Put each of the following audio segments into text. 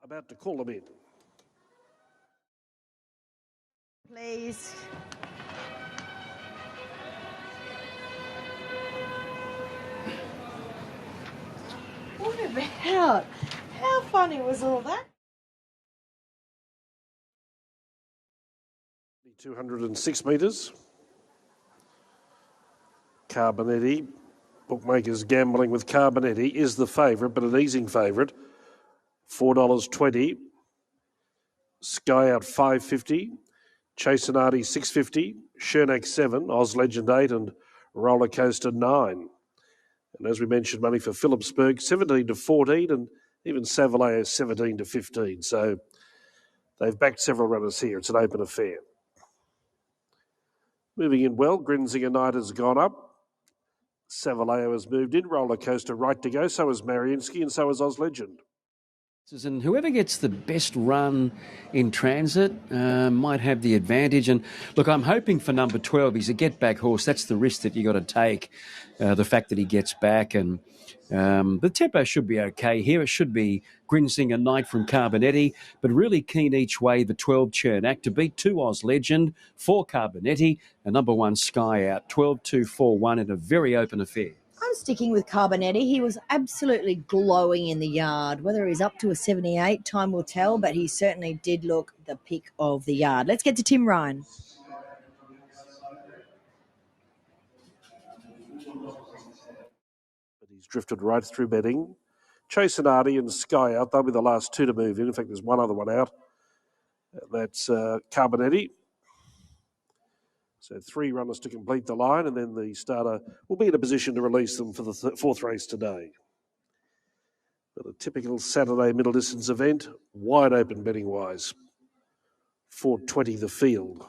About to call them in. Please. What about? How funny was all that? 206 metres. Carbonetti, bookmakers gambling with Carbonetti, is the favourite, but an easing favourite. $4.20. Sky out $5.50. Chayse and Artie $6.50. Chernak $7. Oz Legend $8 and Roller Coaster $9. And as we mentioned, money for Philipsburg 17-14 and even Savaleo 17-15. So they've backed several runners here. It's an open affair. Moving in well, Grinzinger Knight has gone up. Savaleo has moved in. Roller Coaster right to go. So has Mariinsky and so has Oz Legend. And whoever gets the best run in transit might have the advantage. And look, I'm hoping for number 12. He's a get-back horse. That's the risk that you got to take, the fact that he gets back. And the tempo should be okay here. It should be Grinzinger Knight from Carbonetti, but really keen each way, the 12 Chernak to beat 2 Oz Legend, 4 Carbonetti, and number 1 Sky Out, 12-2-4-1 in a very open affair. I'm sticking with Carbonetti. He was absolutely glowing in the yard. Whether he's up to a 78, time will tell, but he certainly did look the pick of the yard. Let's get to Tim Ryan. But he's drifted right through betting. Chayse and Artie and Sky Out, they'll be the last 2 to move in. In fact, there's one other one out. That's Carbonetti. So 3 runners to complete the line, and then the starter will be in a position to release them for the 4th race today. But a typical Saturday middle distance event, wide open betting-wise. 4.20 the field.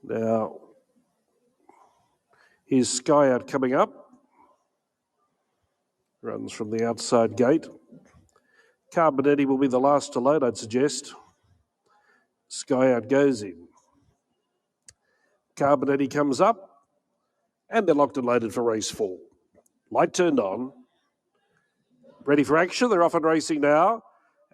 Now, here's Sky Out coming up. Runs from the outside gate. Carbonetti will be the last to load, I'd suggest. Sky Out goes in. Carbonetti comes up, and they're locked and loaded for race 4. Light turned on. Ready for action. They're off and racing now.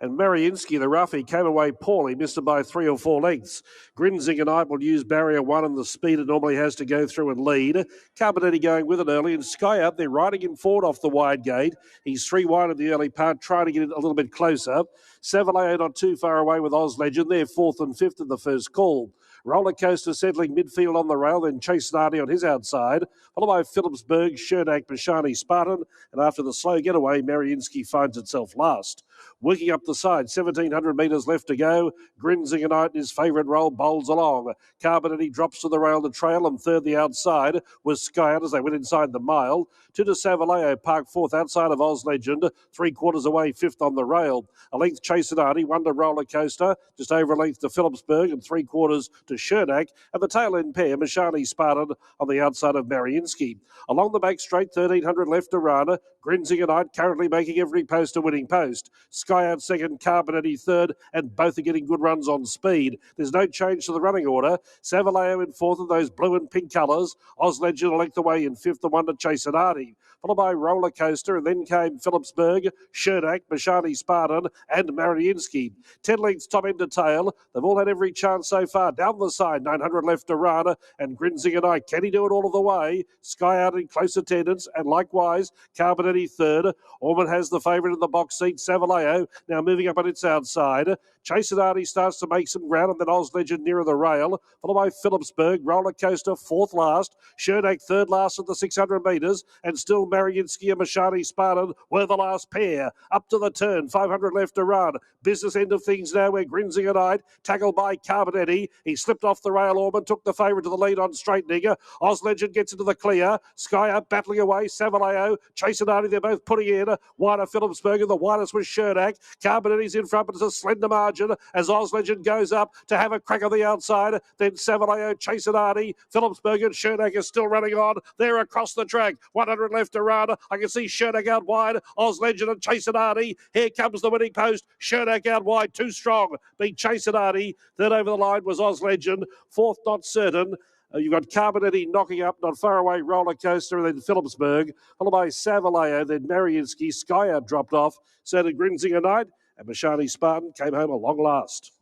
And Mariinsky, the roughie, came away poorly, missed it by 3 or 4 lengths. Grinzinger Knight will use barrier 1 and the speed it normally has to go through and lead. Carbonetti going with it early, and Sky Out, they're riding him forward off the wide gate. He's 3 wide in the early part, trying to get it a little bit closer. Savaleo not too far away with Oz Legend. They're 4th and 5th in the first call. Roller Coaster settling midfield on the rail, then Chayse and Artie on his outside, followed by Philipsburg, Chernak, Bashani, Spartan, and after the slow getaway, Mariinsky finds itself last. Working up the side, 1,700 metres left to go. Grinzinger Knight in his favourite role bowls along. Carbonetti drops to the rail to trail, and third the outside was Sky Out as they went inside the mile. 2 to Savaleo, parked 4th outside of Oz Legend, 3/4 away, 5th on the rail. A length Chayse and Artie, 1 to Roller Coaster, just over a length to Philipsburg, and 3/4 to Chernak, and the tail end pair, Mashani Spartan on the outside of Mariinsky. Along the back straight, 1,300 left to run. Grinzinger Knight currently making every post a winning post. Sky Out second, Carbonetti third, and both are getting good runs on speed. There's no change to the running order. Savaleo in 4th of those blue and pink colours. Oz Legend a length away in 5th, the 1 to Chayse and Artie. Followed by Roller Coaster, and then came Philipsburg, Chernak, Mashani Spartan, and Mariinsky. 10 lengths top end to tail. They've all had every chance so far. Down the side, 900 left to run, and Grinzinger Knight. Can he do it all of the way? Sky Out in close attendance, and likewise, Carbonetti third. Ormond has the favourite in the box seat, Savaleo, now moving up on its outside. Chayse and Artie starts to make some ground, and then Oz Legend nearer the rail, followed by Philipsburg, Roller Coaster 4th last, Chernak 3rd last at the 600 metres, and still Mariinsky and Mashani Spartan were the last pair. Up to the turn, 500 left to run. Business end of things now where Grinzinger Knight, tackled by Carbonetti. He slipped off the rail, Ormond took the favourite to the lead on straightening. Oz Legend gets into the clear. Sky Out battling away, Savaleo, Chayse and Artie, they're both putting in. Wider Philipsburg, and the widest was Chernak. Carbonetti's in front, but it's a slender margin as Oz Legend goes up to have a crack on the outside. Then Savaleo, Chayse and Artie, Philipsburg and Chernak is still running on. They're across the track. 100 left to run. I can see Chernak out wide. Oz Legend and Chayse and Artie. Here comes the winning post. Chernak out wide, too strong. Beat Chayse and Artie. Third over the line was Oz Legend. 4th not certain. You've got Carbonetti knocking up, not far away, Roller Coaster, then Philipsburg, followed by Savaleo, then Mariinsky. Skyer dropped off, so did Grinzinger Knight, and Mashani Spartan came home a long last.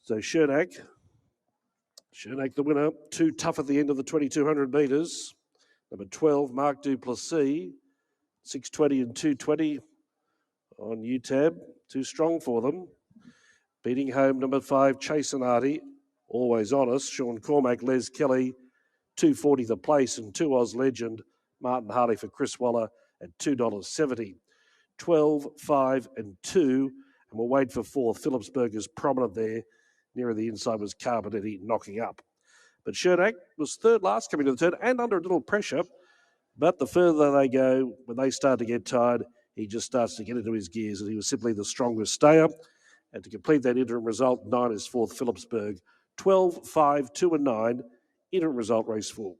So Chernak the winner, too tough at the end of the 2,200 metres. Number 12, Mark Duplessis, 6:20 and 2:20 on UTAB, too strong for them. Beating home number 5, Chayse and Artie, always honest. Sean Cormack, Les Kelly, 2.40 the place, and 2 Oz Legend, Martin Harley for Chris Waller at $2.70. 12, 5 and 2, and we'll wait for 4th. Philipsburg is prominent there. Nearer the inside was Carbonetti knocking up. But Chernak was third last coming to the turn and under a little pressure. But the further they go, when they start to get tired, he just starts to get into his gears, and he was simply the strongest stayer. And to complete that interim result, 9 is 4th, Philipsburg. 12, 5, 2 and 9, interim result, race 4.